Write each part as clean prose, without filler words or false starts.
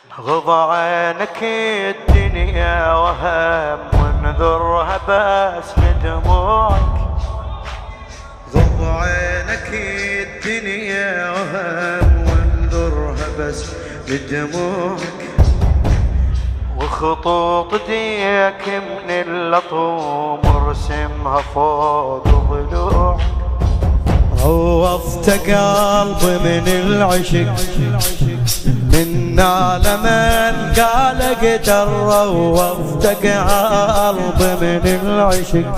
غض عنك الدنيا وهم وانذرها بس بدموعك. غض عنك الدنيا وهم وانذرها بس بدموعك. وخطوط ديك من اللطوم ارسمها فوق ضلوعك. روضت قلبي من العشق منا لمن قال قدر. روضت قلبي من العشق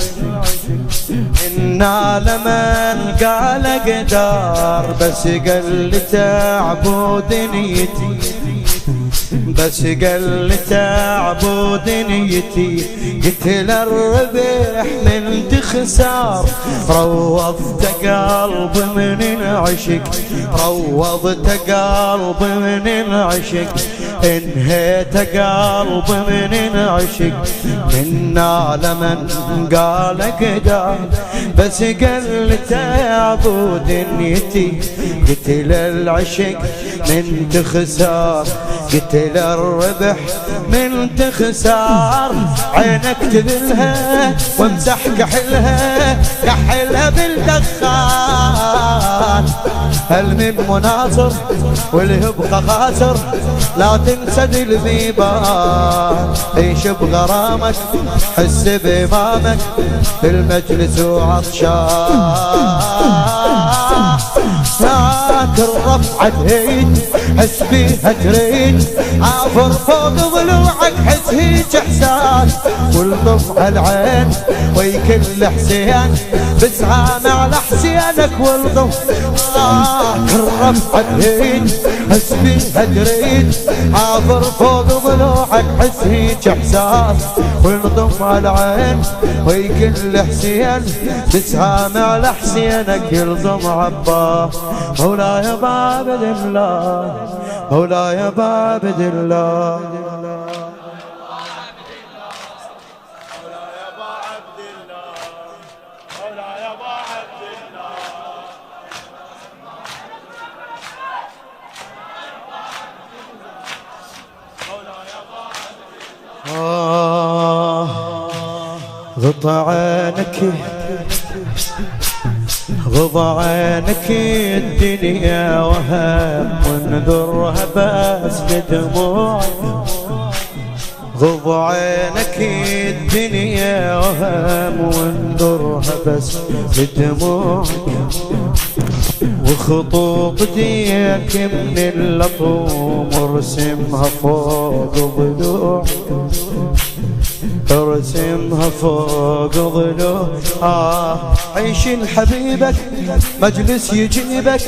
منا لمن قال قدر. بس قل تعبوا دنيتي بس قل تعبوا دنيتي. قلت للربح من تخسر. روضت قلبي من العشق روضت قلبي من العشق. انهيت قلبي من العشق منا لمن قال قدر. بس قل تعبوا دنيتي. قلت للعشق من تخسر. قلت للربح من تخسر. عينك تذلها وامسح كحلها كحلها بالدخان. هل من مناصر واللي يبقى خاسر. لا تنسى ذي البيبان. عيش بغرامك حس بإمامك في المجلس وعطشان. ساتر رفعت ايد حس بيها تريد. عافر فوق ضلوعك حس هيج احساس. والطف العين ويكل حسين بسعان على حسينك. والطف رفعت ايد حس بيها تريد. عافر فوق ضلوعك حس هيج احساس. والطف العين ويكل حسين بسعان على حسينك. يلطم عباه مولاي بعبد الله مولاي بعبد الله. غض عنك غض عنك الدنيا وهم وانذرها بس بدموعك. غض عنك الدنيا وهم وانذرها بس بدموعك. وخطوط ديك من اللطوم ارسمها فوق ضلوعك. ارسمها فوق ضلوع. عيش لحبيبك مجلس يجيبك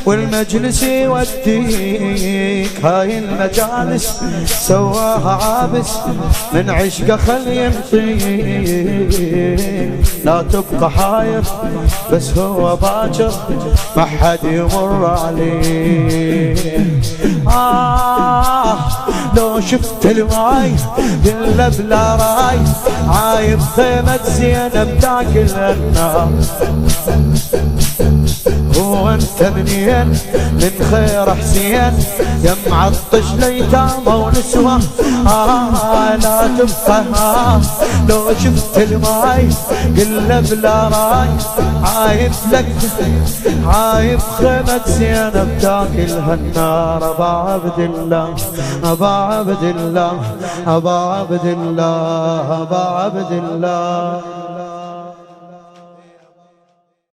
والمجلس يوديك. هاي المجالس سواها عابس من عشقه خل يمطيك. لا تبقى حاير بس هو باكر ما حد يمر عليه. لو شفت الماي الا بلا راي. عايب خيمة زينب تاكل النار. هو انت منين من خير حسين يا معطش ليتامى ونسوة. لا تبقى لو شفت الماي قل بلا راي. عايب لك عايب خيمة زينب تاكلها النار. ابا عبد الله ابا عبد الله ابا عبد الله ابا عبد الله.